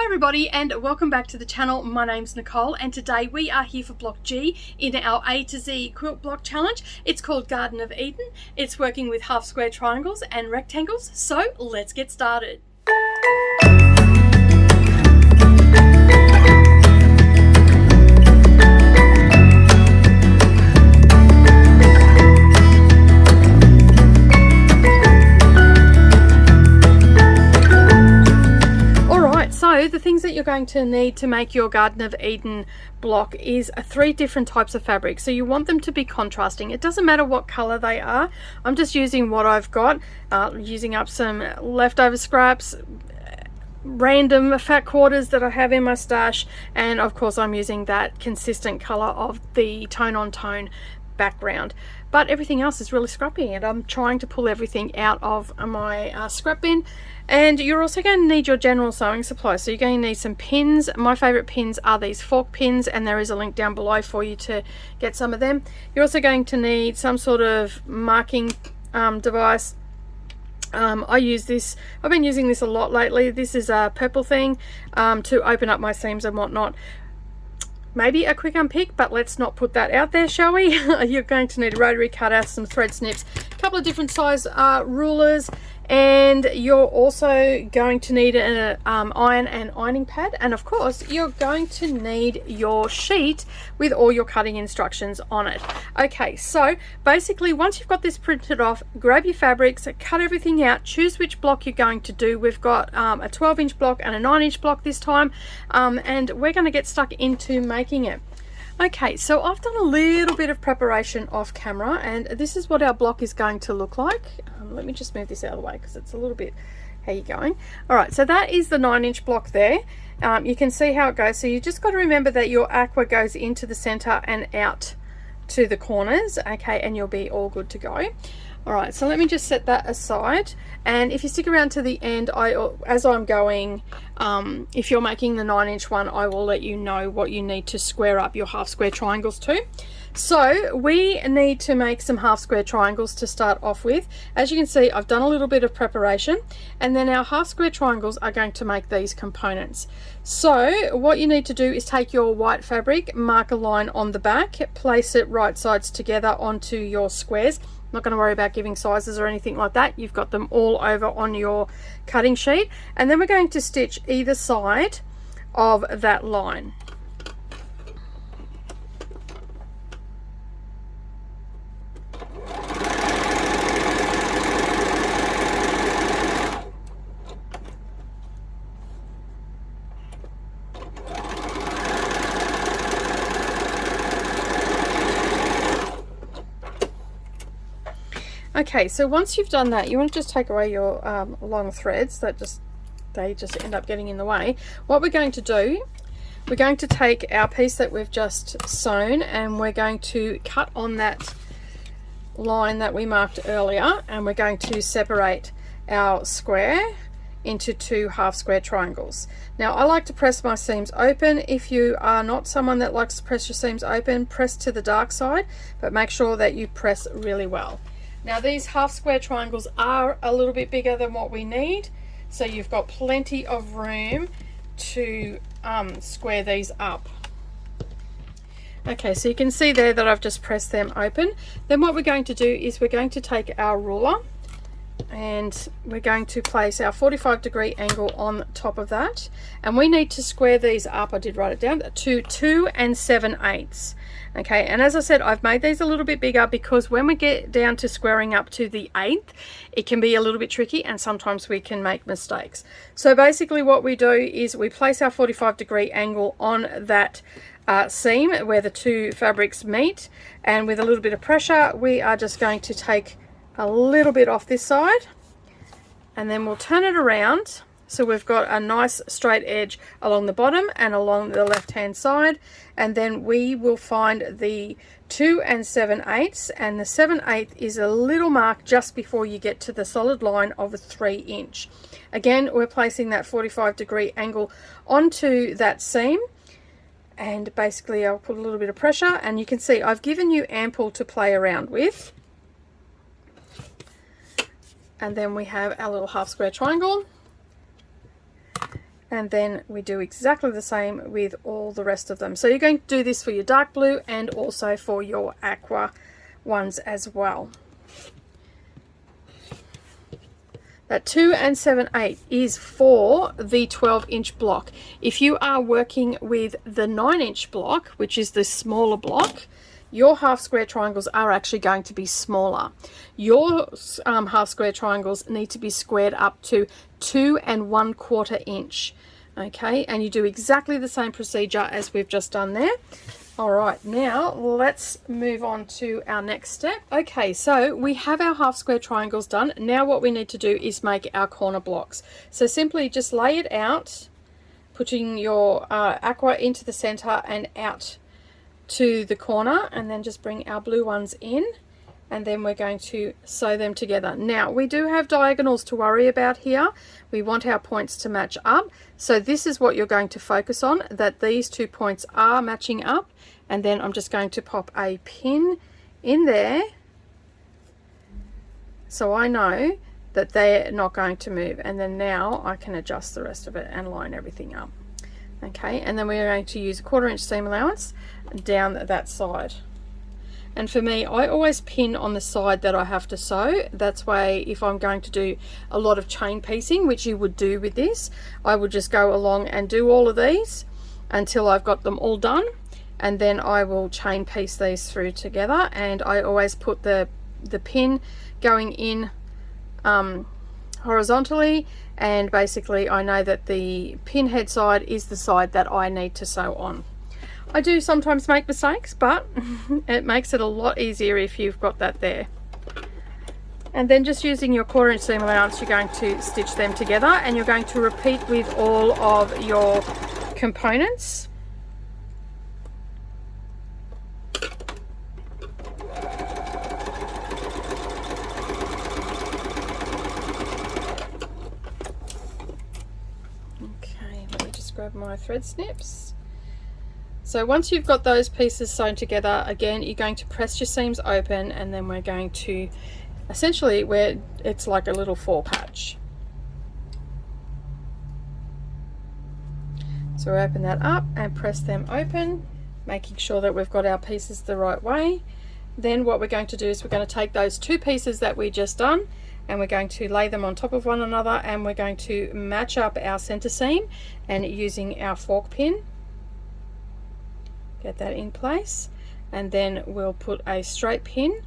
everybody and welcome back to the channel. My name's Nicole and today we are here for block G in our A to Z quilt block challenge. It's called Garden of Eden. It's working with half square triangles and rectangles, so let's get started. So the things that you're going to need to make your Garden of Eden block is 3 different types of fabric. So you want them to be contrasting. It doesn't matter what color they are. I'm just using what I've got, using up some leftover scraps, random fat quarters that I have in my stash, and of course I'm using that consistent color of the tone on tone background. But everything else is really scrappy and I'm trying to pull everything out of my scrap bin. And you're also going to need your general sewing supplies. So you're going to need some pins. My favorite pins are these fork pins, and there is a link down below for you to get some of them. You're also going to need some sort of marking device. I use this, I've been using this a lot lately. This is a purple thing to open up my seams and whatnot. Maybe a quick unpick, but let's not put that out there, shall we? You're going to need a rotary cutter, some thread snips, a couple of different size rulers, and you're also going to need an iron and ironing pad, and of course you're going to need your sheet with all your cutting instructions on it. Okay, so basically once you've got this printed off, grab your fabrics, cut everything out, choose which block you're going to do. We've got a 12-inch block and a 9-inch block this time, and we're going to get stuck into making it. Okay, so I've done a little bit of preparation off camera, and this is what our block is going to look like. Let me just move this out of the way because it's a little bit, how you going? All right, so that is the 9-inch block there. You can see how it goes. So you just got to remember that your aqua goes into the center and out to the corners, okay, and you'll be all good to go. All right, so let me just set that aside, and if you stick around to the end, as I'm going, if you're making the 9-inch one, I will let you know what you need to square up your half square triangles to. So we need to make some half square triangles to start off with. As you can see, I've done a little bit of preparation, and then our half square triangles are going to make these components. So what you need to do is take your white fabric, mark a line on the back, place it right sides together onto your squares. Not going to worry about giving sizes or anything like that. You've got them all over on your cutting sheet, and then we're going to stitch either side of that line. Okay, so once you've done that, you want to just take away your long threads that they just end up getting in the way. What we're going to do, we're going to take our piece that we've just sewn, and we're going to cut on that line that we marked earlier, and we're going to separate our square into 2 half square triangles. Now I like to press my seams open. If you are not someone that likes to press your seams open, press to the dark side, but make sure that you press really well. Now these half square triangles are a little bit bigger than what we need, so you've got plenty of room to square these up. Okay, so you can see there that I've just pressed them open. Then what we're going to do is we're going to take our ruler and we're going to place our 45-degree angle on top of that, and we need to square these up. I did write it down to 2 7/8. Okay, and as I said, I've made these a little bit bigger because when we get down to squaring up to the 1/8, it can be a little bit tricky and sometimes we can make mistakes. So basically what we do is we place our 45-degree angle on that seam where the 2 fabrics meet, and with a little bit of pressure we are just going to take a little bit off this side, and then we'll turn it around so we've got a nice straight edge along the bottom and along the left hand side, and then we will find the 2 7/8, and the 7/8 is a little mark just before you get to the solid line of a 3-inch. Again, we're placing that 45-degree angle onto that seam, and basically I'll put a little bit of pressure, and you can see I've given you ample to play around with. And then we have our little half square triangle, And then we do exactly the same with all the rest of them. So you're going to do this for your dark blue and also for your aqua ones as well. That 2 and 7/8 is for the 12-inch block. If you are working with the 9-inch block, which is the smaller block, your half square triangles are actually going to be smaller. Your half square triangles need to be squared up to 2 1/4 inch. Okay, and you do exactly the same procedure as we've just done there. All right, now let's move on to our next step. Okay, so we have our half square triangles done. Now what we need to do is make our corner blocks. So simply just lay it out, putting your aqua into the center and out to the corner, and then just bring our blue ones in, and then we're going to sew them together. Now we do have diagonals to worry about here. We want our points to match up, so this is what you're going to focus on, that these 2 points are matching up. And then I'm just going to pop a pin in there so I know that they're not going to move, and then now I can adjust the rest of it and line everything up. Okay, and then we're going to use a 1/4 inch seam allowance down that side. And for me, I always pin on the side that I have to sew. That's why if I'm going to do a lot of chain piecing, which you would do with this, I would just go along and do all of these until I've got them all done, and then I will chain piece these through together. And I always put the pin going in horizontally, and basically I know that the pin head side is the side that I need to sew on. I do sometimes make mistakes, but it makes it a lot easier if you've got that there. And then just using your 1/4 inch seam allowance, you're going to stitch them together, and you're going to repeat with all of your components. Okay, let me just grab my thread snips. So once you've got those pieces sewn together, again, you're going to press your seams open, and then we're going to essentially, where it's like a little 4 patch. So we open that up and press them open, making sure that we've got our pieces the right way. Then what we're going to do is we're going to take those 2 pieces that we just done, and we're going to lay them on top of one another, and we're going to match up our center seam, and using our fork pin, get that in place, and then we'll put a straight pin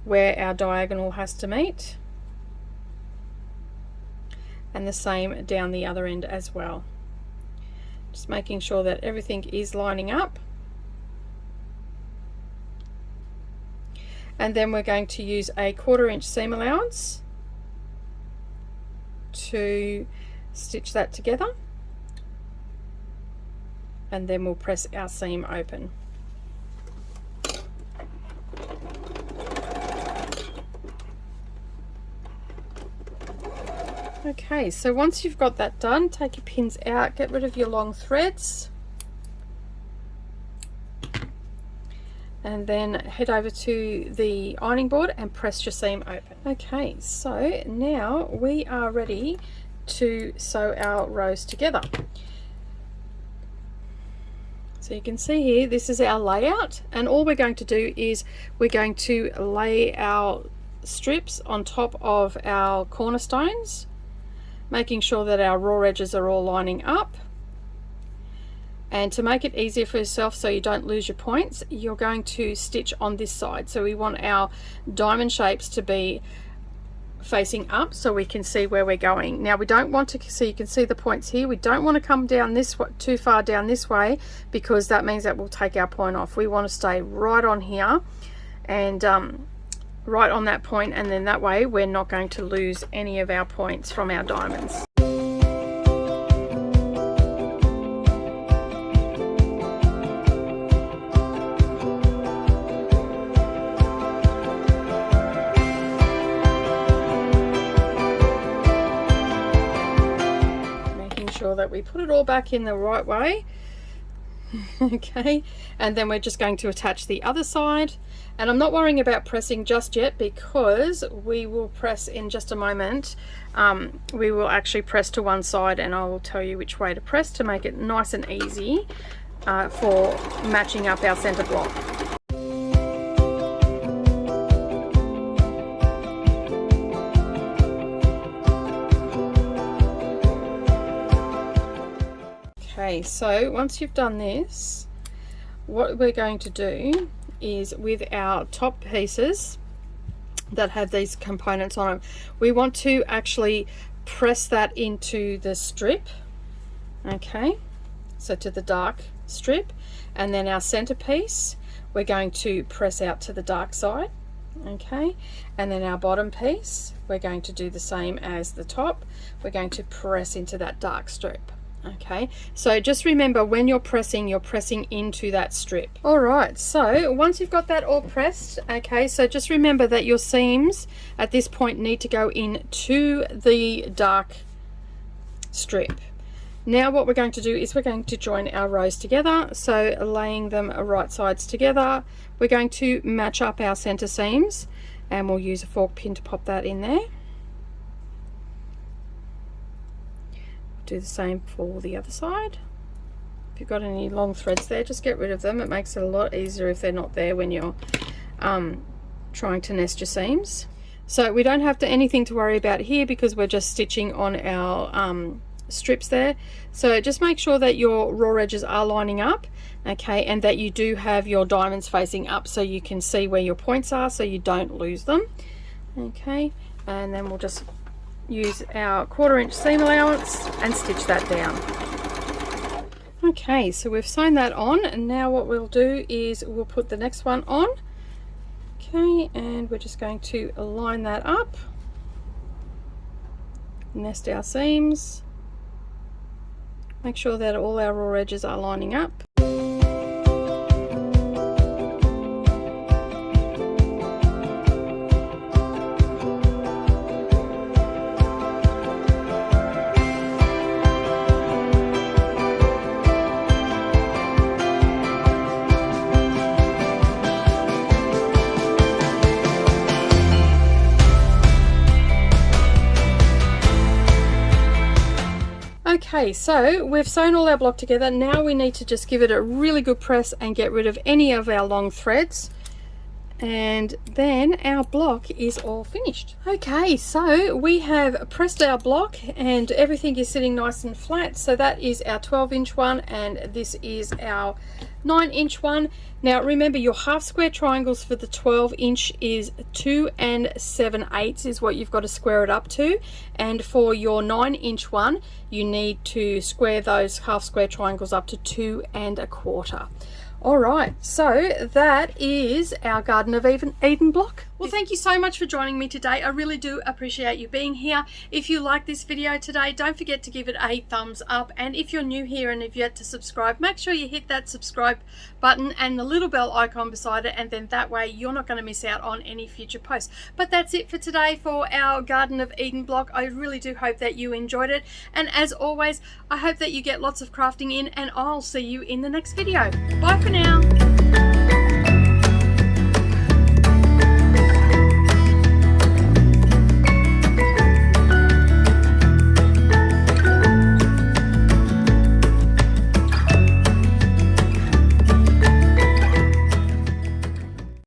where our diagonal has to meet, and the same down the other end as well. Just making sure that everything is lining up. And then we're going to use a 1/4 inch seam allowance to stitch that together, and then we'll press our seam open. Okay, so once you've got that done, take your pins out, get rid of your long threads, and then head over to the ironing board and press your seam open. Okay, so now we are ready to sew our rows together. So you can see here, this is our layout, and all we're going to do is we're going to lay our strips on top of our cornerstones, making sure that our raw edges are all lining up. And to make it easier for yourself so you don't lose your points, you're going to stitch on this side. So we want our diamond shapes to be facing up so we can see where we're going. Now we don't want to, so you can see the points here, we don't want to come down this way, too far down this way, because that means that we'll take our point off. We want to stay right on here and right on that point, and then that way we're not going to lose any of our points from our diamonds. That we put it all back in the right way, Okay, and then we're just going to attach the other side, and I'm not worrying about pressing just yet because we will press in just a moment. We will actually press to one side, and I will tell you which way to press to make it nice and easy for matching up our center block. Okay, so once you've done this, what we're going to do is with our top pieces that have these components on them, we want to actually press that into the strip. Okay, so to the dark strip, and then our centerpiece we're going to press out to the dark side. Okay, and then our bottom piece we're going to do the same as the top. We're going to press into that dark strip. Okay, so just remember when you're pressing into that strip. All right, so once you've got that all pressed, okay, so just remember that your seams at this point need to go into the dark strip. Now what we're going to do is we're going to join our rows together. So laying them right sides together, we're going to match up our center seams, and we'll use a fork pin to pop that in there. Do the same for the other side. If you've got any long threads there, just get rid of them. It makes it a lot easier if they're not there when you're trying to nest your seams. So we don't have anything to worry about here because we're just stitching on our strips there. So just make sure that your raw edges are lining up, okay, and that you do have your diamonds facing up so you can see where your points are so you don't lose them. Okay, and then we'll just use our 1/4 inch seam allowance and stitch that down. Okay, so we've sewn that on, and now what we'll do is we'll put the next one on. Okay, and we're just going to line that up, nest our seams, make sure that all our raw edges are lining up. Okay, so we've sewn all our block together. Now we need to just give it a really good press and get rid of any of our long threads, and then our block is all finished. Okay, so we have pressed our block and everything is sitting nice and flat. So that is our 12-inch one, and this is our 9-inch one. Now remember, your half square triangles for the 12-inch is 2 7/8 is what you've got to square it up to, and for your 9-inch one you need to square those half square triangles up to 2 1/4. All right, so that is our Garden of Eden block. Well, thank you so much for joining me today. I really do appreciate you being here. If you like this video today, don't forget to give it a thumbs up. And if you're new here and have yet to subscribe, make sure you hit that subscribe button and the little bell icon beside it, and then that way you're not going to miss out on any future posts. But that's it for today for our Garden of Eden block. I really do hope that you enjoyed it. And as always, I hope that you get lots of crafting in, and I'll see you in the next video. Bye for now.